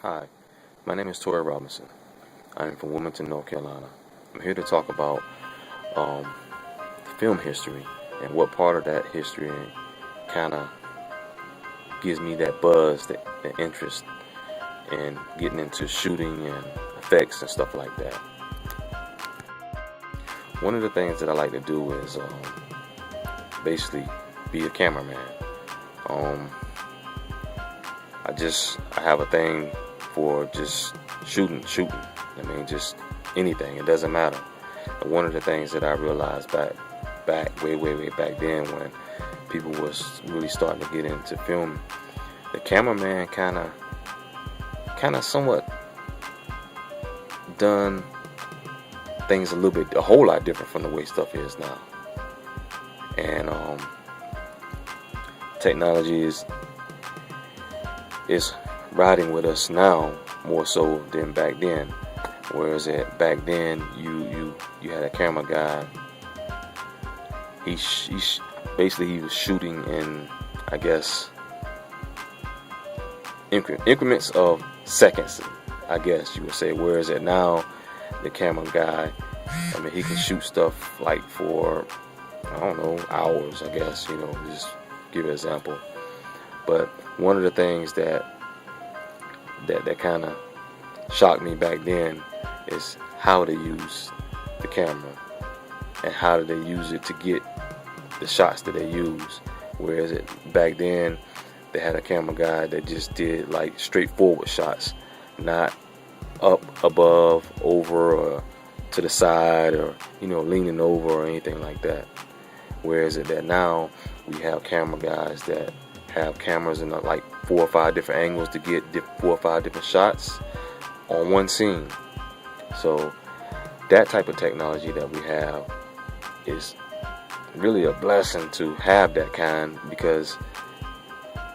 Hi, my name is Torrey Robinson. I am from Wilmington, North Carolina. I'm here to talk about um, film history and what part of that history kind of gives me that buzz, that interest in getting into shooting and effects and stuff like that. One of the things that I like to do is basically be a cameraman. Um, I have a thing for just shooting. I mean, just anything. It doesn't matter. And one of the things that I realized way back then, when people was really starting to get into film, the cameraman kind of somewhat done things a whole lot different from the way stuff is now. And technology is riding with us now more so than back then. Whereas back then you had a camera guy. Basically he was shooting in, I guess, increments of seconds, I guess you would say. Whereas now the camera guy, I mean, he can shoot stuff like for, I don't know, hours, I guess, just give an example. But one of the things that kind of shocked me back then is how they use the camera and how did they use it to get the shots that they use. Whereas back then they had a camera guy that just did like straightforward shots, not up, above, over, or to the side, or leaning over or anything like that. Whereas that now we have camera guys that have cameras in like 4 or 5 different angles to get 4 or 5 different shots on one scene. So that type of technology that we have is really a blessing to have that kind, because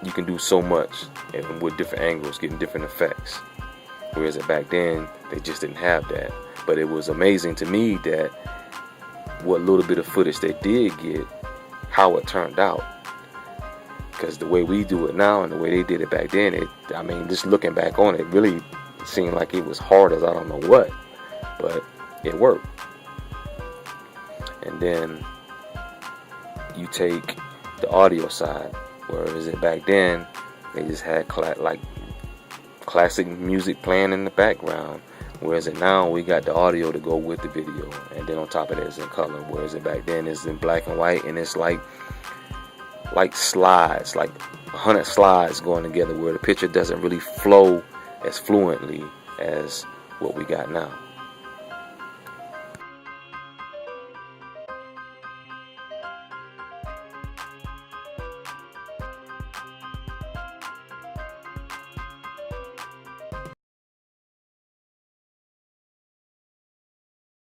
you can do so much and with different angles, getting different effects. Whereas back then they just didn't have that. But it was amazing to me that what little bit of footage they did get, how it turned out. Because the way we do it now and the way they did it back then, just looking back on it, really seemed like it was hard as I don't know what, but it worked. And then you take the audio side, whereas back then they just had classic music playing in the background, whereas now we got the audio to go with the video, and then on top of that it's in color. Whereas back then it's in black and white, and it's like slides, like 100 slides going together, where the picture doesn't really flow as fluently as what we got now.